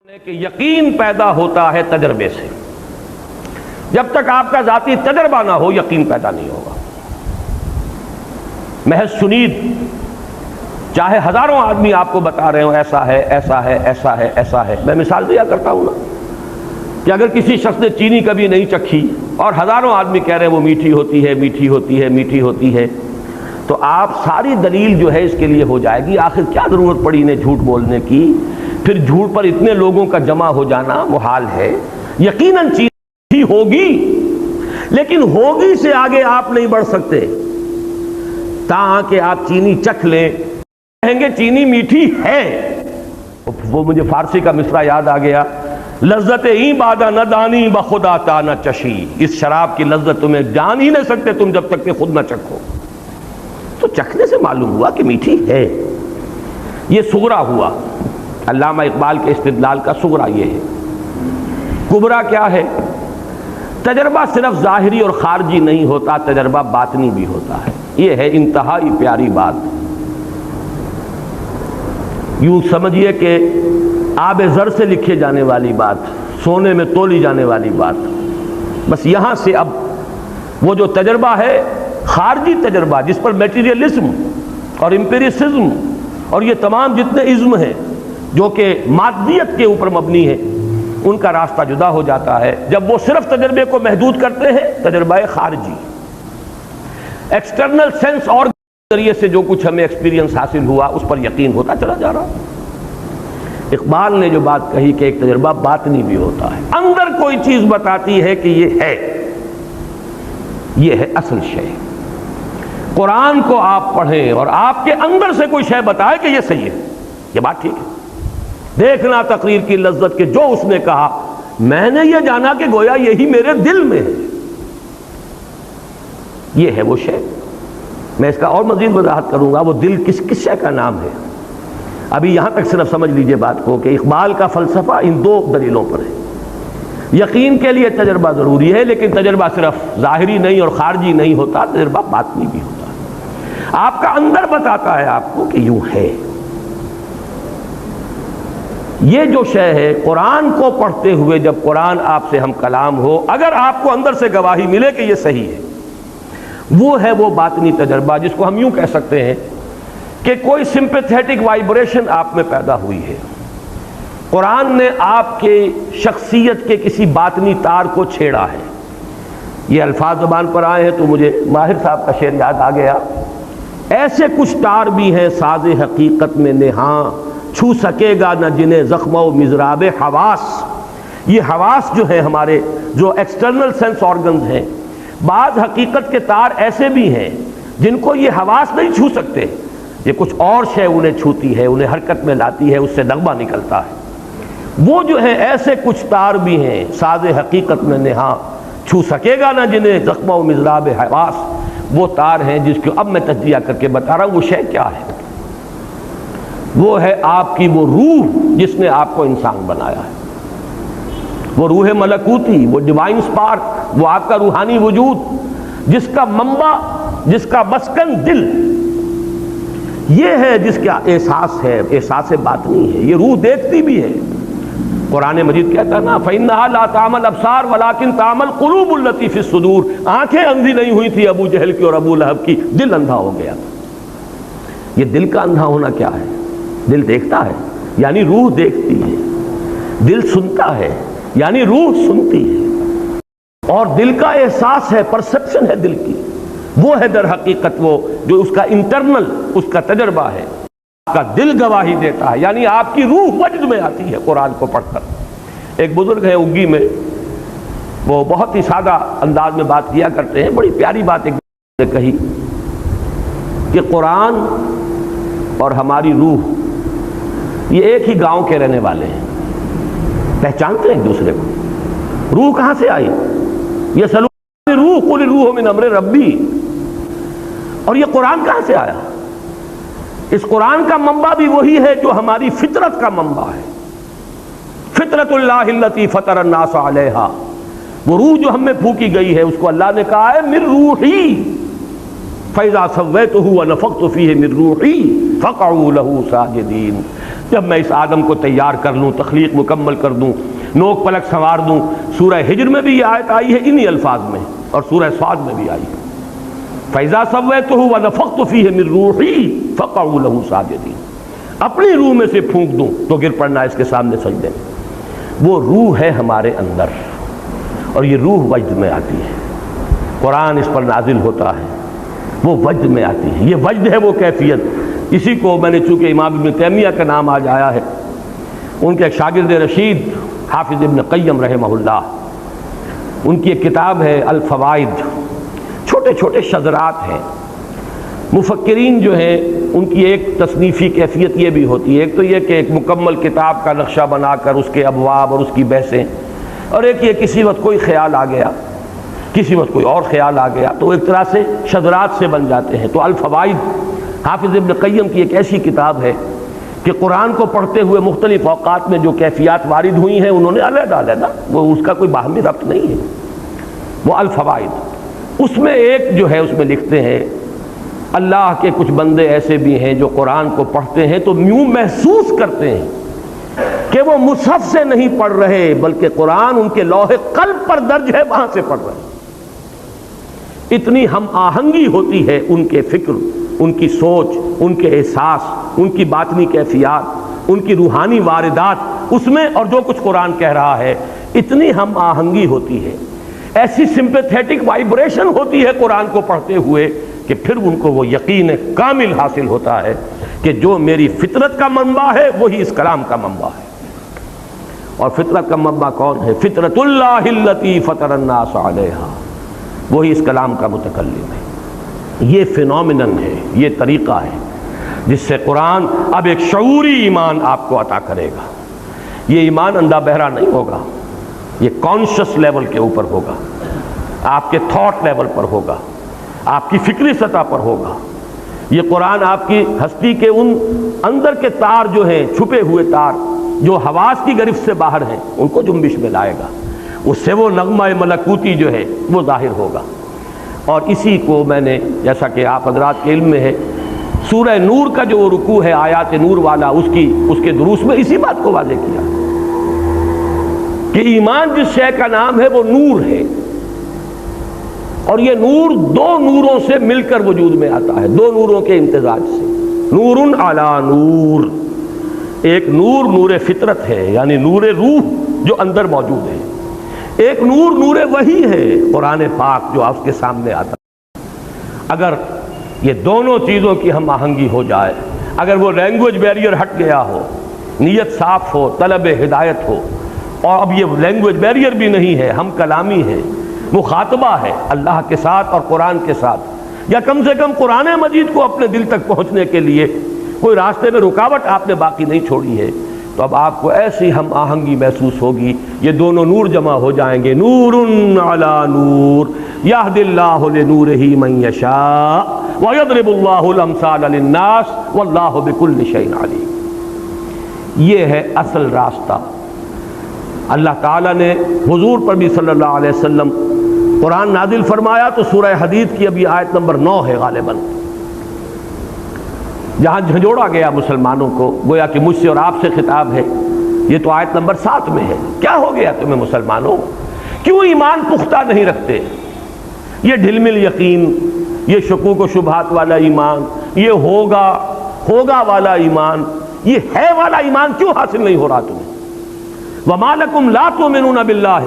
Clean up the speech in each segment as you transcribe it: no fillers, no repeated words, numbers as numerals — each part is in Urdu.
کہ یقین پیدا ہوتا ہے تجربے سے. جب تک آپ کا ذاتی تجربہ نہ ہو یقین پیدا نہیں ہوگا. محض شنید چاہے ہزاروں آدمی آپ کو بتا رہے ہوں ایسا ہے ایسا ہے ایسا ہے ایسا ہے. میں مثال دیا کرتا ہوں نا کہ اگر کسی شخص نے چینی کبھی نہیں چکھی اور ہزاروں آدمی کہہ رہے ہیں وہ میٹھی ہوتی ہے میٹھی ہوتی ہے میٹھی ہوتی ہے، تو آپ ساری دلیل جو ہے اس کے لیے ہو جائے گی آخر کیا ضرورت پڑی انہیں جھوٹ بولنے کی. پھر جھوٹ پر اتنے لوگوں کا جمع ہو جانا محال ہے. یقیناً چینی ہوگی لیکن ہوگی سے آگے آپ نہیں بڑھ سکتے تاکہ کہ آپ چینی چکھ لیں کہیں گے چینی میٹھی ہے. وہ مجھے فارسی کا مصرع یاد آ گیا، لذت این بادہ نہ دانی بخدا تا نہ چشی. اس شراب کی لذت تمہیں جان ہی نہیں سکتے تم جب تک کہ خود نہ چکھو. تو چکھنے سے معلوم ہوا کہ میٹھی ہے. یہ صغرا ہوا. علامہ اقبال کے استدلال کا صغرا یہ ہے. کبرا کیا ہے؟ تجربہ صرف ظاہری اور خارجی نہیں ہوتا، تجربہ باطنی بھی ہوتا ہے. یہ ہے انتہائی پیاری بات. یوں سمجھیے کہ آب زر سے لکھے جانے والی بات، سونے میں تولی جانے والی بات. بس یہاں سے اب وہ جو تجربہ ہے خارجی تجربہ جس پر میٹیریلزم اور امپیریسزم اور یہ تمام جتنے ازم ہیں جو کہ مادیت کے اوپر مبنی ہے، ان کا راستہ جدا ہو جاتا ہے جب وہ صرف تجربے کو محدود کرتے ہیں. تجربہ خارجی ایکسٹرنل سینس اور ذریعے سے جو کچھ ہمیں ایکسپیرینس حاصل ہوا اس پر یقین ہوتا چلا جا رہا. اقبال نے جو بات کہی کہ ایک تجربہ باطنی بھی ہوتا ہے، اندر کوئی چیز بتاتی ہے کہ یہ ہے اصل شے. قرآن کو آپ پڑھیں اور آپ کے اندر سے کوئی شے بتائے کہ یہ صحیح ہے، یہ بات ٹھیک ہے. دیکھنا تقریر کی لذت کہ جو اس نے کہا میں نے یہ جانا کہ گویا یہی میرے دل میں ہے. یہ ہے وہ شے. میں اس کا اور مزید وضاحت کروں گا وہ دل کس شے کا نام ہے. ابھی یہاں تک صرف سمجھ لیجئے بات کو کہ اقبال کا فلسفہ ان دو دلیلوں پر ہے. یقین کے لیے تجربہ ضروری ہے لیکن تجربہ صرف ظاہری نہیں اور خارجی نہیں ہوتا، تجربہ باطنی بھی ہوتا ہے. آپ کا اندر بتاتا ہے آپ کو کہ یوں ہے. یہ جو شے ہے قرآن کو پڑھتے ہوئے جب قرآن آپ سے ہم کلام ہو، اگر آپ کو اندر سے گواہی ملے کہ یہ صحیح ہے، وہ ہے وہ باطنی تجربہ جس کو ہم یوں کہہ سکتے ہیں کہ کوئی سمپیتھیٹک وائبریشن آپ میں پیدا ہوئی ہے. قرآن نے آپ کے شخصیت کے کسی باطنی تار کو چھیڑا ہے. یہ الفاظ زبان پر آئے ہیں تو مجھے ماہر صاحب کا شعر یاد آ گیا. ایسے کچھ تار بھی ہیں ساز حقیقت میں نہاں، چھو سکے گا نہ جنہیں زخم و مضراب حواس. یہ حواس جو ہیں ہمارے جو ایکسٹرنل سینس آرگنز ہیں، بعض حقیقت کے تار ایسے بھی ہیں جن کو یہ حواس نہیں چھو سکتے. یہ کچھ اور شے انہیں چھوتی ہے، انہیں حرکت میں لاتی ہے، اس سے نغمہ نکلتا ہے. وہ جو ہے ایسے کچھ تار بھی ہیں ساز حقیقت میں نہاں، چھو سکے گا نہ جنہیں زخم و مضراب حواس. وہ تار ہیں جس کو اب میں تجزیہ کر کے بتا رہا ہوں. وہ شے کیا ہے؟ وہ ہے آپ کی وہ روح جس نے آپ کو انسان بنایا ہے. وہ روح ملکوتی، وہ ڈیوائن سپارک، وہ آپ کا روحانی وجود جس کا منبع، جس کا مسکن دل یہ ہے، جس کا احساس ہے، احساس باطنی ہے. یہ روح دیکھتی بھی ہے. قرآن مجید کہتا ہے نا فَإِنَّهَا لَا تَعْمَى الْأَبْصَارُ وَلَكِنْ تَعْمَى الْقُلُوبُ الَّتِي فِي الصُّدُورِ. آنکھیں اندھی نہیں ہوئی تھی ابو جہل کی اور ابو لہب کی، دل اندھا ہو گیا تھا. یہ دل کا اندھا ہونا کیا ہے؟ دل دیکھتا ہے یعنی روح دیکھتی ہے، دل سنتا ہے یعنی روح سنتی ہے، اور دل کا احساس ہے، پرسپشن ہے دل کی. وہ ہے در حقیقت وہ جو اس کا انٹرنل اس کا تجربہ ہے. آپ کا دل گواہی دیتا ہے یعنی آپ کی روح وجد میں آتی ہے قرآن کو پڑھ کر. ایک بزرگ ہے اگی میں، وہ بہت ہی سادہ انداز میں بات کیا کرتے ہیں. بڑی پیاری بات ایک نے کہی کہ قرآن اور ہماری روح یہ ایک ہی گاؤں کے رہنے والے ہیں، پہچانتے ہیں ایک دوسرے کو. روح کہاں سے آئی؟ یہ سلوک روح قل روح من امر ربی. اور یہ قرآن کہاں سے آیا؟ اس قرآن کا منبع بھی وہی ہے جو ہماری فطرت کا منبع ہے. فطرت اللہ التی فطر الناس علیہا. وہ روح جو ہم میں پھونکی گئی ہے اس کو اللہ نے کہا ہے من روحی فَإِذَا سَوَّيْتُهُ وَنَفَخْتُ فِيهِ مِن رُّوحِي فَقَعُوا لَهُ سَاجِدِينَ. جب میں اس آدم کو تیار کر لوں، تخلیق مکمل کر دوں، نوک پلک سنوار دوں۔ سورہ ہجر میں بھی یہ آیت آئی ہے انہی الفاظ میں، اور سورہ صاد میں بھی آئی ہے، فَإِذَا سَوَّيْتُهُ وَنَفَخْتُ فِيهِ مِن رُوحِي فَقَعُوا لَهُ سَاجِدِينَ، اپنی روح میں سے پھونک دوں تو گر پڑنا اس کے سامنے سجدے میں۔ وہ روح ہے ہمارے اندر، اور یہ روح وجد میں آتی ہے، قرآن اس پر نازل ہوتا ہے، وہ وجد میں آتی ہے، یہ وجد ہے وہ کیفیت۔ اسی کو میں نے چونکہ امام ابن تیمیہ کا نام آج آیا ہے، ان کے ایک شاگرد رشید حافظ ابن قیم رحمہ اللہ، ان کی ایک کتاب ہے الفوائد، چھوٹے چھوٹے شذرات ہیں۔ مفکرین جو ہیں ان کی ایک تصنیفی کیفیت یہ بھی ہوتی ہے، ایک تو یہ کہ ایک مکمل کتاب کا نقشہ بنا کر اس کے ابواب اور اس کی بحثیں، اور ایک یہ کسی وقت کوئی خیال آ گیا، کسی وقت کوئی اور خیال آ گیا، تو ایک طرح سے شذرات سے بن جاتے ہیں۔ تو الفوائد حافظ ابن قیم کی ایک ایسی کتاب ہے کہ قرآن کو پڑھتے ہوئے مختلف اوقات میں جو کیفیات وارد ہوئی ہیں انہوں نے علیحدہ علیحدہ، وہ اس کا کوئی باہمی ربط نہیں ہے، وہ الفوائد۔ اس میں ایک جو ہے اس میں لکھتے ہیں اللہ کے کچھ بندے ایسے بھی ہیں جو قرآن کو پڑھتے ہیں تو یوں محسوس کرتے ہیں کہ وہ مصحف سے نہیں پڑھ رہے بلکہ قرآن ان کے لوح قلب پر درج ہے، وہاں سے پڑھ رہے ہیں۔ اتنی ہم آہنگی ہوتی ہے ان کے فکر، ان کی سوچ، ان کے احساس، ان کی باطنی کیفیات، ان کی روحانی واردات اس میں، اور جو کچھ قرآن کہہ رہا ہے، اتنی ہم آہنگی ہوتی ہے، ایسی سمپیتھیٹک وائبریشن ہوتی ہے قرآن کو پڑھتے ہوئے کہ پھر ان کو وہ یقین کامل حاصل ہوتا ہے کہ جو میری فطرت کا منبع ہے وہی اس کلام کا منبع ہے۔ اور فطرت کا منبع کون ہے؟ فطرت اللہ التی فطر الناس علیہا، وہی اس کلام کا متکلم ہے۔ یہ فینومینن ہے، یہ طریقہ ہے جس سے قرآن اب ایک شعوری ایمان آپ کو عطا کرے گا۔ یہ ایمان اندھا بہرا نہیں ہوگا، یہ کانشس لیول کے اوپر ہوگا، آپ کے تھاٹ لیول پر ہوگا، آپ کی فکری سطح پر ہوگا۔ یہ قرآن آپ کی ہستی کے ان اندر کے تار جو ہیں، چھپے ہوئے تار جو حواس کی گرفت سے باہر ہیں، ان کو جنبش میں لائے گا، اس سے وہ نغمہ ملکوتی جو ہے وہ ظاہر ہوگا۔ اور اسی کو میں نے، جیسا کہ آپ حضرات کے علم میں ہے، سورہ نور کا جو رکوع ہے آیات نور والا، اس کے دروس میں اسی بات کو واضح کیا کہ ایمان جس شے کا نام ہے وہ نور ہے، اور یہ نور دو نوروں سے مل کر وجود میں آتا ہے، دو نوروں کے امتزاج سے، نور علی نور۔ ایک نور نور فطرت ہے، یعنی نور روح جو اندر موجود ہے، ایک نور نور وحی ہے، قرآن پاک جو آپ کے سامنے آتا ہے۔ اگر یہ دونوں چیزوں کی ہم آہنگی ہو جائے، اگر وہ لینگویج بیریئر ہٹ گیا ہو، نیت صاف ہو، طلب ہدایت ہو، اور اب یہ لینگویج بیریئر بھی نہیں ہے، ہم کلامی ہے، مخاطبہ ہے اللہ کے ساتھ اور قرآن کے ساتھ، یا کم سے کم قرآن مجید کو اپنے دل تک پہنچنے کے لیے کوئی راستے میں رکاوٹ آپ نے باقی نہیں چھوڑی ہے، تو اب آپ کو ایسی ہم آہنگی محسوس ہوگی، یہ دونوں نور جمع ہو جائیں گے، نور علی نور یہد اللہ لنورہ من یشاء ویضرب اللہ الامثال للناس واللہ بکل شیء علیم۔ یہ ہے اصل راستہ۔ اللہ تعالیٰ نے حضور پر بھی صلی اللہ علیہ وسلم قرآن نازل فرمایا تو سورہ حدید کی ابھی آیت نمبر 9 ہے غالباً، جہاں جھنجھوڑا گیا مسلمانوں کو، گویا کہ مجھ سے اور آپ سے خطاب ہے۔ یہ تو آیت نمبر 7 میں ہے، کیا ہو گیا تمہیں مسلمانوں؟ کیوں ایمان پختہ نہیں رکھتے؟ یہ ڈھل مل یقین، یہ شکوک و شبہات والا ایمان، یہ ہوگا والا ایمان، یہ ہے والا ایمان کیوں حاصل نہیں ہو رہا تمہیں؟ وَمَا لَكُمْ لَا تُؤْمِنُونَ بِاللَّهِ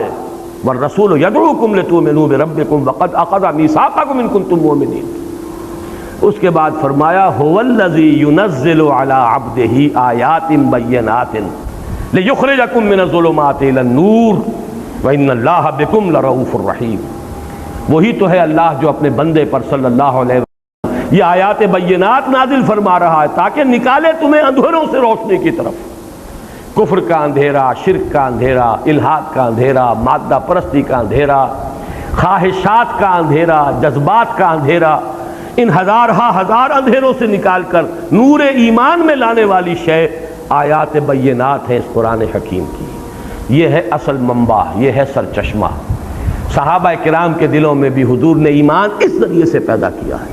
وَالرَّسُولُ يَدْعُوكُمْ لِتُؤْمِنُوا بِرَبِّكُمْ وَقَدْ أَخَذَ مِيثَاقَكُمْ إِن كُنتُم مُؤْمِنِينَ۔ اس کے بعد فرمایا هُوَ الَّذِي يُنَزِّلُ عَلَىٰ عَبْدِهِ آيَاتٍ بَيِّنَاتٍ لِيُخْرِجَكُم مِّنَ الظُّلُمَاتِ إِلَى النُّورِ وَإِنَّ اللَّهَ بِكُمْ لَرَءُوفٌ رَحِيمٌ۔ وہی تو ہے اللہ جو اپنے بندے پر صلی اللہ علیہ وسلم یہ آیات بینات نازل فرما رہا ہے تاکہ نکالے تمہیں اندھیروں سے روشنی کی طرف، کفر کا اندھیرا، شرک کا اندھیرا، الحاد کا اندھیرا، مادہ پرستی کا اندھیرا، خواہشات کا اندھیرا، جذبات کا اندھیرا، ان ہزار اندھیروں سے نکال کر نور ایمان میں لانے والی شے آیات بینات ہیں اس قرآن حکیم کی۔ یہ ہے اصل منبع، یہ ہے سرچشمہ۔ صحابہ کرام کے دلوں میں بھی حضور نے ایمان اس ذریعے سے پیدا کیا ہے۔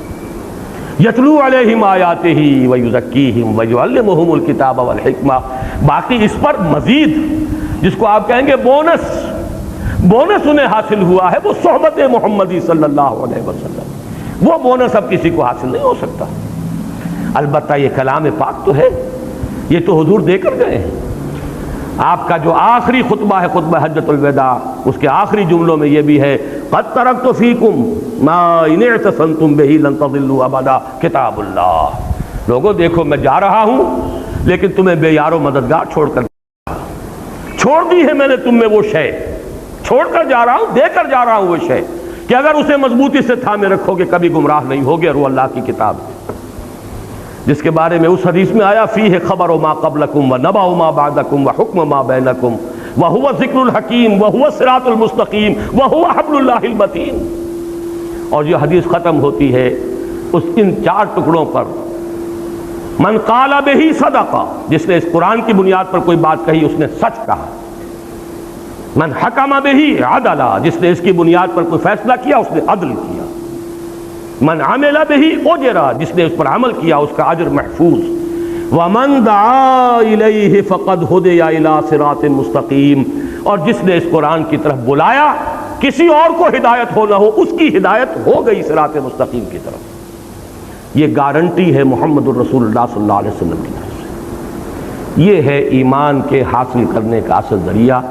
یتلو علیہم آیاتہ ویزکیہم ویعلمہم الکتاب والحکمہ. باقی اس پر مزید جس کو آپ کہیں گے بونس انہیں حاصل ہوا ہے وہ صحبت محمدی صلی اللہ علیہ وسلم. وہ بونس اب کسی کو حاصل نہیں ہو سکتا. البتہ یہ کلام پاک تو ہے، یہ تو حضور دے کر گئے ہیں. آپ کا جو آخری خطبہ ہے خطبہ حجۃ الوداع، اس کے آخری جملوں میں یہ بھی ہے قد ترکت فیکم ما ان اعتصمتم بہ لن تضلوا ابدا کتاب اللہ. لوگوں دیکھو میں جا رہا ہوں لیکن تمہیں بے یار و مددگار چھوڑ دی ہے میں نے تم میں وہ شے چھوڑ کر جا رہا ہوں، دے کر جا رہا ہوں وہ شے کہ اگر اسے مضبوطی سے تھامے رکھو گے کبھی گمراہ نہیں ہوگے. اور وہ اللہ کی کتاب ہے جس کے بارے میں اس حدیث میں آیا فیہ خبر ما قبلکم و نبأ ما بعدکم و حکم ما بینکم وہو ذکر الحکیم وہو الصراط المستقیم وہو حبل اللہ المتین. اور یہ حدیث ختم ہوتی ہے ان 4 ٹکڑوں پر. من قال بہ صدقہ، جس نے اس قرآن کی بنیاد پر کوئی بات کہی اس نے سچ کہا. من حکم بہ عدلا، جس نے اس کی بنیاد پر کوئی فیصلہ کیا اس نے عدل کیا. من عمل بہ اجرا، جس نے اس پر عمل کیا اس کا اجر محفوظ. ومن دعا الیہ فقد ہدی الی صراط مستقیم، اور جس نے اس قرآن کی طرف بلایا کسی اور کو ہدایت ہو نہ ہو اس کی ہدایت ہو گئی صراط مستقیم کی طرف. یہ گارنٹی ہے محمد الرسول اللہ صلی اللہ علیہ وسلم کی طرف سے. یہ ہے ایمان کے حاصل کرنے کا اصل ذریعہ.